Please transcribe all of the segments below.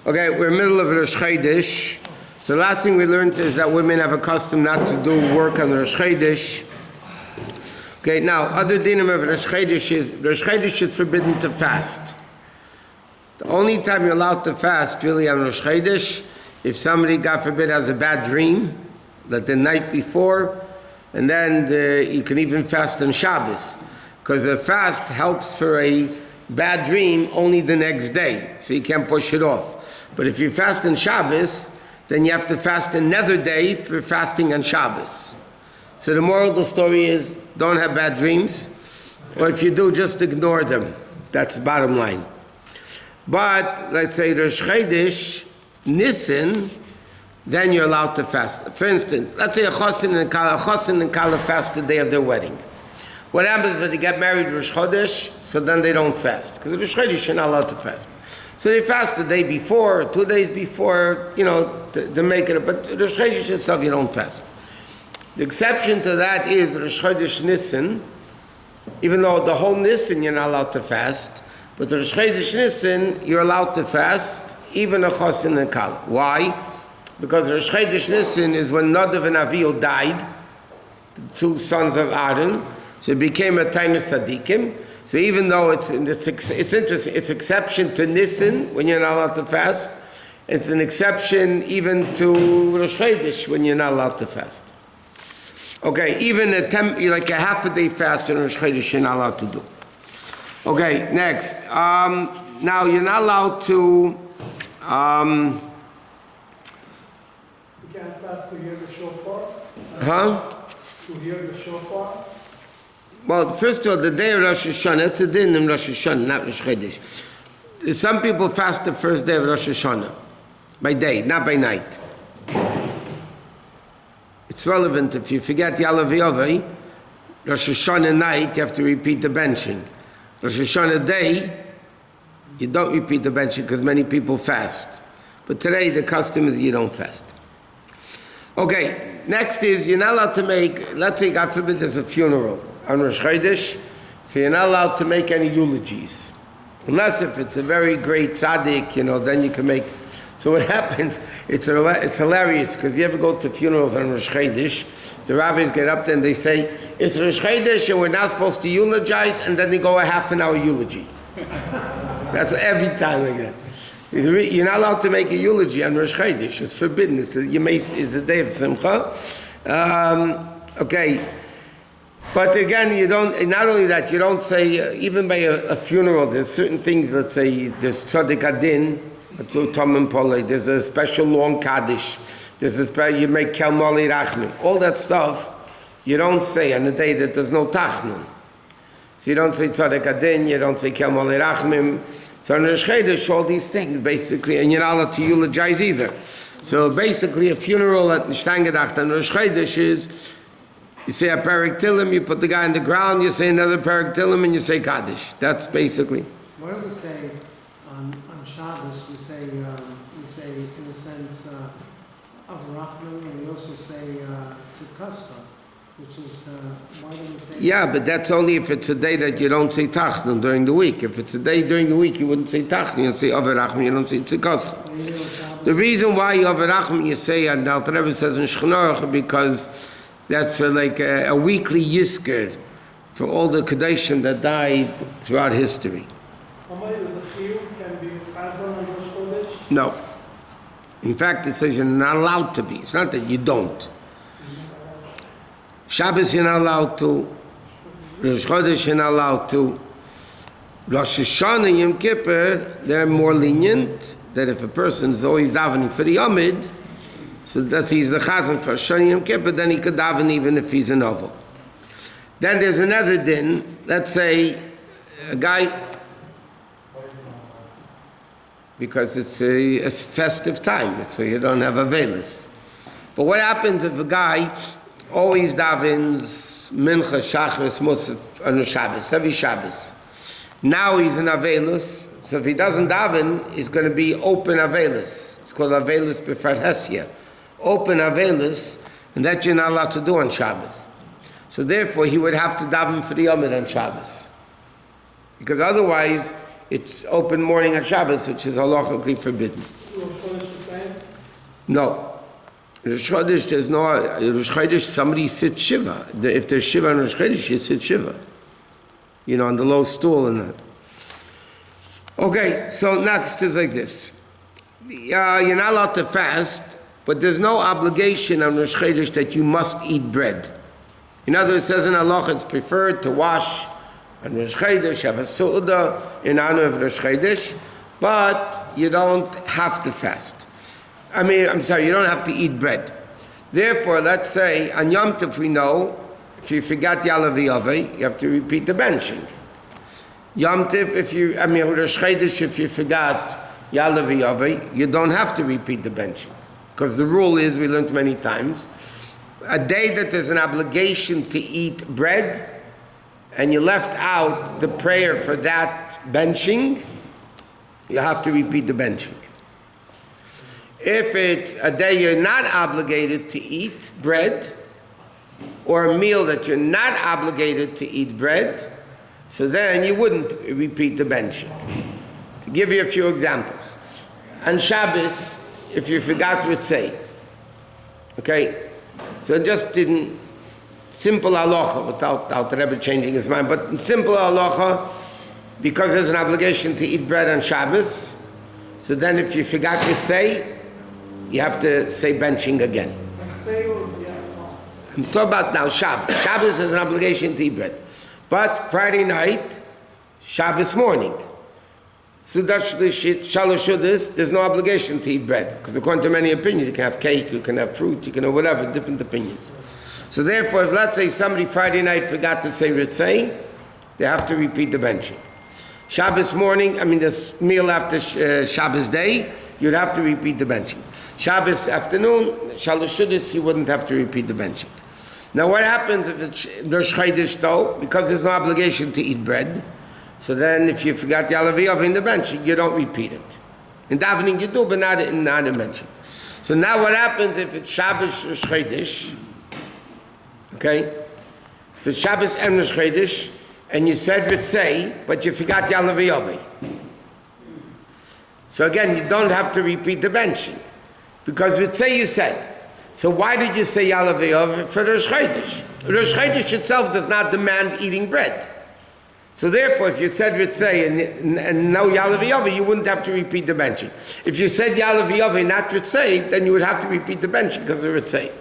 Okay, we're in the middle of Rosh Chodesh. So the last thing we learned is that women have a custom not to do work on Rosh Chodesh. Okay, now, other dinim of Rosh Chodesh is forbidden to fast. The only time you're allowed to fast really on Rosh Chodesh, if somebody, God forbid, has a bad dream, like the night before, and then you can even fast on Shabbos, because the fast helps for a bad dream only the next day, so you can't push it off. But if you fast on Shabbos, then you have to fast another day for fasting on Shabbos. So the moral of the story is, don't have bad dreams, or if you do, just ignore them. That's the bottom line. But let's say Rosh Chodesh, Nisan, then you're allowed to fast. For instance, let's say a chosin and kala fast the day of their wedding. What happens when they get married Rosh Chodesh? So then they don't fast, because Rosh Chodesh you're not allowed to fast. So they fast the day before, 2 days before, to make it. But Rosh Chodesh itself you don't fast. The exception to that is Rosh Chodesh Nisan, even though the whole Nisan you're not allowed to fast, but the Rosh Chodesh Nisan you're allowed to fast, even a chosin and kala. Why? Because Rosh Chodesh Nisan is when Nadav and Avihu died, the two sons of Aaron, so it became a tiny tzaddikim. So even though it's interesting, it's exception to Nisan when you're not allowed to fast. It's an exception even to Rosh Chodesh when you're not allowed to fast. Okay, even like a half a day fast in Rosh Chodesh you're not allowed to do. Okay, next. Now you're not allowed to. You can't fast to hear the shofar. Huh? To hear the shofar. Well, first of all, the day of Rosh Hashanah, that's a din in Rosh Hashanah, not Rosh Chodesh. Some people fast the first day of Rosh Hashanah, by day, not by night. It's relevant if you forget Yalav Yovei, Rosh Hashanah night, you have to repeat the benching. Rosh Hashanah day, you don't repeat the benching because many people fast. But today the custom is you don't fast. Okay, next is you're not allowed to make, let's say God forbid there's a funeral on Rosh Chodesh, so you're not allowed to make any eulogies. Unless if it's a very great tzaddik, then you can make. So what happens, it's hilarious, because if you ever go to funerals on Rosh Chodesh, the rabbis get up there and they say, it's Rosh Chodesh and we're not supposed to eulogize, and then they go a half an hour eulogy. That's every time like that. You're not allowed to make a eulogy on Rosh Chodesh. It's forbidden. It's a day of Simcha. Okay. But again, you don't, not only that, you don't say, even by a funeral, there's certain things, let's say, there's Tzaddik Adin, there's a special long Kaddish, you make Kel Mali Rachmim. All that stuff, you don't say on the day that there's no Tachnun. So you don't say Tzaddik Adin, you don't say Kel Mali Rachmim. So in Rosh Chodesh, all these things, basically, and you're not allowed to eulogize either. So basically, a funeral at Nishtangedach on Rosh Chodesh is, you say a parak tilim, you put the guy in the ground, you say another parak tilim, and you say Kaddish. That's basically. What do we say on Shabbos? We say in the sense of Rachman, and we also say Tzidkasta, which is, why do we say? Yeah, but that's only if it's a day that you don't say Tachnun during the week. If it's a day during the week, you wouldn't say Tachnun, you don't say Aver Rachman, you don't say Tzidkasta. The reason why Aver Rachman you say, and the Alter Rebbe says in Shechon Aruch, because that's for like a weekly yizker for all the Kadeshim that died throughout history. Somebody with a chiyuv can be chazan on Rosh Chodesh? No. In fact, it says you're not allowed to be. It's not that you don't. Shabbos you're not allowed to. Rosh Chodesh you're not allowed to. Rosh Hashanah and Yom Kippur, they're more lenient, that if a person is always davening for the Yomid, so that's he's the chazan for Shani Yom Kippur, then he could daven even if he's a novel. Then there's another din. Let's say a guy, because it's a festive time, so you don't have avelis. But what happens if a guy always davens mincha, shachris, musaf on Shabbos, every Shabbos? Now he's in avelis, so if he doesn't daven, he's going to be open avelis. It's called avelis b'frat hesia. Open avelis, and that you're not allowed to do on Shabbos. So therefore, he would have to daven for the Yomid on Shabbos, because otherwise it's open morning on Shabbos, which is halachically forbidden. No. Rosh Chodesh, there's no, Rosh Chodesh, somebody sits Shiva. If there's Shiva on Rosh Chodesh, you sit Shiva. You know, on the low stool and that. Okay, so next is like this. You're not allowed to fast, but there's no obligation on Rosh Chodesh that you must eat bread. In other words, it says in halacha, it's preferred to wash on Rosh Chodesh, have a su'udah in honor of Rosh Chodesh, but you don't have to fast. You don't have to eat bread. Therefore, let's say, on Yom Tov we know, if you forgot Yalav Yaveh, you have to repeat the benching. Yom Tov, Rosh Chodesh, if you forgot Yalav Yaveh, you don't have to repeat the benching. Because the rule is, we learned many times, a day that there's an obligation to eat bread, and you left out the prayer for that benching, you have to repeat the benching. If it's a day you're not obligated to eat bread, or a meal that you're not obligated to eat bread, so then you wouldn't repeat the benching. To give you a few examples. On Shabbos, if you forgot Ritzei, okay? So just in simple halacha, without the Rebbe changing his mind, but in simple halacha, because there's an obligation to eat bread on Shabbos, so then if you forgot Ritzei, you have to say benching again. I'm talking about now Shabbos. Shabbos is an obligation to eat bread. But Friday night, Shabbos morning, Sudash Lishit, Shalosh Shudas, there's no obligation to eat bread. Because according to many opinions, you can have cake, you can have fruit, you can have whatever, different opinions. So therefore, if let's say somebody Friday night forgot to say Ritzei, they have to repeat the benching. Shabbos morning, this meal after Shabbos day, you'd have to repeat the benching. Shabbos afternoon, Shalosh Shudas, you wouldn't have to repeat the benching. Now what happens if it's Rosh Chodesh though? Because there's no obligation to eat bread. So then if you forgot Yalav Yaveh in the benching, you don't repeat it. In davening you do, but not in the benching. So now what happens if it's Shabbos Rosh Chodesh? Okay? So Shabbos and Rosh Chodesh, and you said Ritzei, but you forgot Yalav Yaveh. So again, you don't have to repeat the benching. Because Ritzei you said. So why did you say Yalav Yaveh for Rosh Chodesh? Rosh Chodesh itself does not demand eating bread. So therefore, if you said Ritzei and no Yalav Yaveh, you wouldn't have to repeat the benching. If you said Yalav Yaveh, not Ritzei, then you would have to repeat the benching because of Ritzei.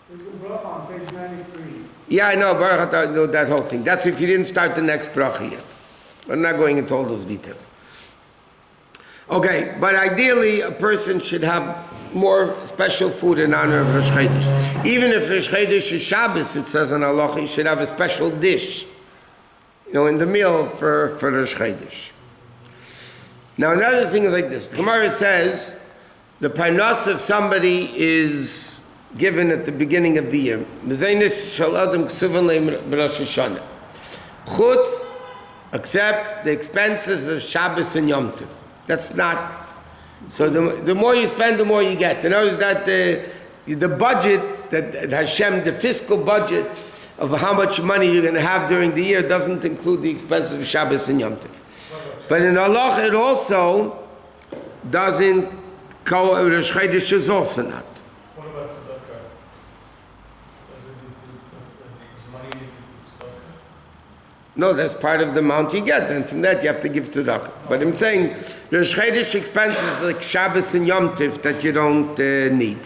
There's a bracha on page 93. Yeah, I know, Baruch, I know that whole thing. That's if you didn't start the next bracha yet. I'm not going into all those details. Okay, but ideally, a person should have more special food in honor of Rosh Chodesh. Even if Rosh Chodesh is Shabbos, it says in halacha, you should have a special dish, in the meal for Rosh Chodesh. Now another thing is like this. The Gemara says, the parnas of somebody is given at the beginning of the year. Chutz, except the expenses of Shabbos and Yom Tov. That's not. So the more you spend, the more you get. In other words, that the budget that Hashem, the fiscal budget of how much money you're going to have during the year doesn't include the expenses of Shabbos and Yom Tov. But in Allah, it also doesn't go. Rosh Chodesh is also not. What about tzedakah? Does it include money you give to tzedakah? No, that's part of the amount you get, and from that you have to give tzedakah. But I'm saying Rosh Chodesh expenses like Shabbos and Yom Tov that you don't need.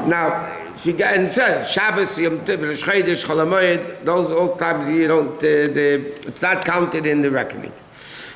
Now, and it says Shabbos, Yom Tov, Rosh Chodesh, Chol HaMoed, those all times you don't. It's not counted in the reckoning.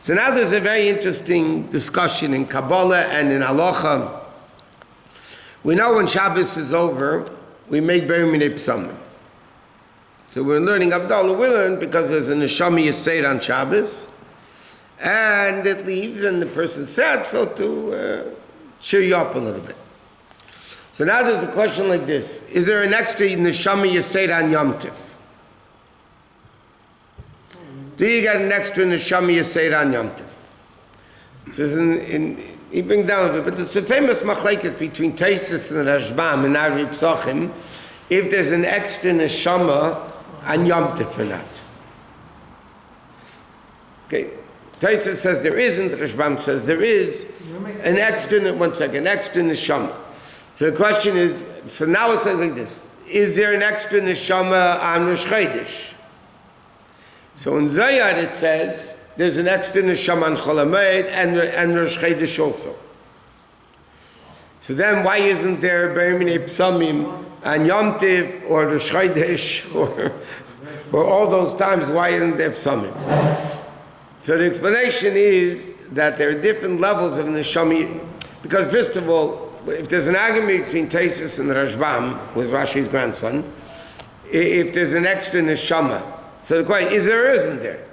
So now there's a very interesting discussion in Kabbalah and in halacha. We know when Shabbos is over, we make Beri Minei Psamim. So we're learning Avdallah, we learn because there's a neshama yesed on Shabbos, and it leaves, and the person said so to cheer you up a little bit. So now there's a question like this: is there an extra neshama yesed on Yom Tov? Do you get an extra neshama yesed on Yom Tov? So he brings down a bit, but it's a famous machlekes between Taisus and Rashbam and Ari Psachim, if there's an extra neshama on Yom Tov or not. Okay, Taisa says there isn't, Rashbam says there is. An extra, extra neshama. So the question is, so now it says like this, is there an extra neshama on Rosh Chodesh? So in Zayar it says, there's an extra neshama on Chol HaMoed and Rosh Chodesh also. So then why isn't there Ber Minei Psamim on Yom Tiv or Rosh Chodesh or all those times, why isn't there Psamim? So the explanation is that there are different levels of neshama, because first of all, if there's an argument between Taisus and Rashbam, who is Rashi's grandson, if there's an extra neshama, so the question is there or isn't there?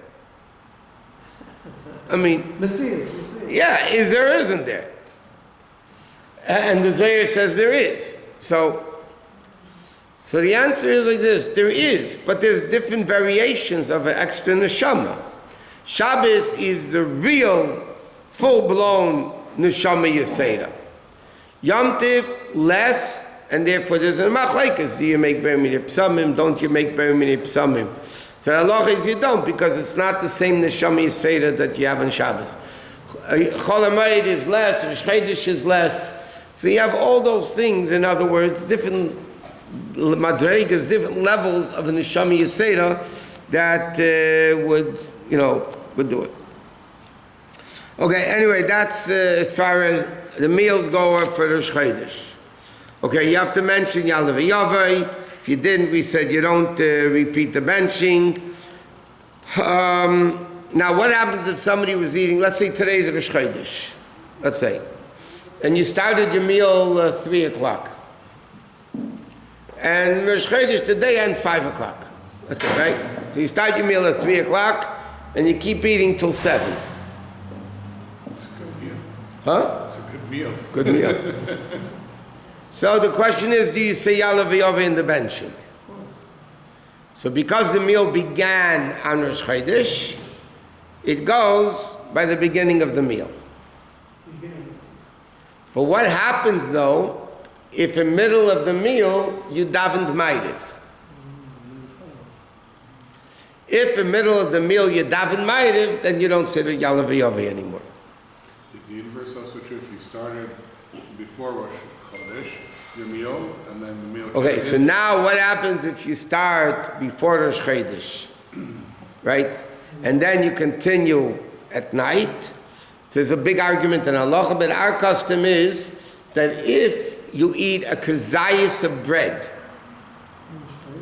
I mean, let's see. Yeah, is there or isn't there? And the Zohar says there is. So the answer is like this: there is, but there's different variations of an extra neshama. Shabbos is the real, full-blown neshama yeseda. Yom Tiv, less, and therefore there's a machlekes. Do you make ber minei psamim? Don't you make ber minei psamim? So the halacha is you don't, because it's not the same neshama yeseda that you have on Shabbos. Chol HaMoed is less, Rosh Chodesh is less. So you have all those things, in other words, different madregas, different levels of the neshama yeseda that would do it. Okay, anyway, that's as far as the meals go for Rosh Chodesh. Okay, you have to mention Yalav Yavai. If you didn't, we said you don't repeat the benching. Now, what happens if somebody was eating, let's say today's Rosh Chodesh, let's say, and you started your meal 3 o'clock. And Rosh Chodesh today ends 5 o'clock. That's it, right? So you start your meal at 3 o'clock, and you keep eating till 7. It's a good meal. Huh? It's a good meal. Good meal. So the question is, do you say Yalav Yavai in the benching? So because the meal began on Rosh Chodesh, it goes by the beginning of the meal. But what happens though, if in the middle of the meal you davened Ma'ariv? If in the middle of the meal you daven Ma'ariv, then you don't say the Yalav Yavai anymore. Is the inverse also true if you started before Rosh Chodesh, your meal, and then the meal... Okay, so now what happens if you start before Rosh Chodesh, right? And then you continue at night? So there's a big argument in halacha, but our custom is that if you eat a kazayas of bread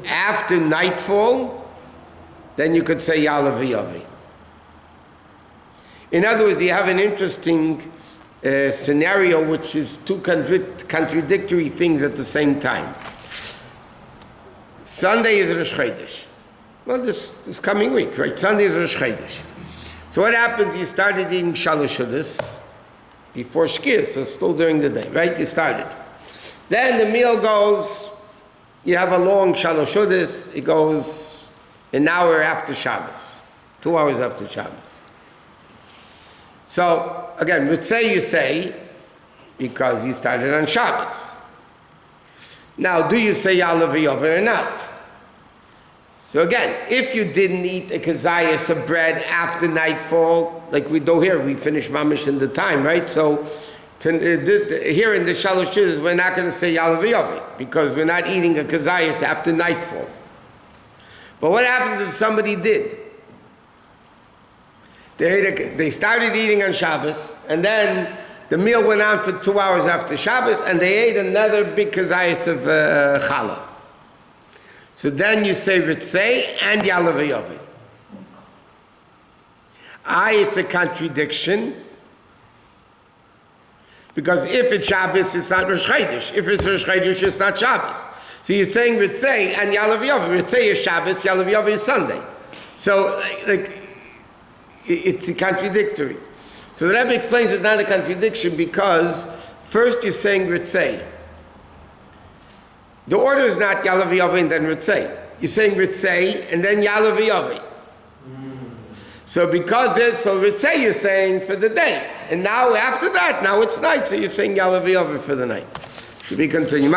after nightfall, then you could say Yalav Yavai. In other words, you have an interesting scenario which is two contradictory things at the same time. Sunday is Rosh Chodesh. Well, this coming week, right? Sunday is Rosh Chodesh. So what happens? You started eating shalosh Chodesh before Shkir, so still during the day, right? You started. Then the meal goes, you have a long shalosh Chodesh, it goes an hour after Shabbos, 2 hours after Shabbos. So, again, Ritzei you say, because you started on Shabbos. Now, do you say Yalav Yavai or not? So again, if you didn't eat a kazayas of bread after nightfall, like we do here, we finish mamish in the time, right? So here in the shalosh Chodesh, we're not going to say Yalav Yavai, because we're not eating a kazayas after nightfall. But what happens if somebody did? They started eating on Shabbos, and then the meal went on for 2 hours after Shabbos, and they ate another big kazayas of challah. So then you say Ritzei and Yalav Yavai. It's a contradiction, because if it's Shabbos, it's not Rosh Chodesh. If it's Rosh Chodesh, it's not Shabbos. So you're saying Ritzei and Yalav Yavai. Ritzei is Shabbos, Yalav Yavai is Sunday. So, it's contradictory. So the Rebbe explains it's not a contradiction because first you're saying Ritzei. The order is not Yalav Yavai and then Ritzei. You're saying Ritzei and then Yalav Yavai. So because there's Ritzei you're saying for the day. And now after that, now it's night, so you're saying Yalav Yavai for the night. To be continued.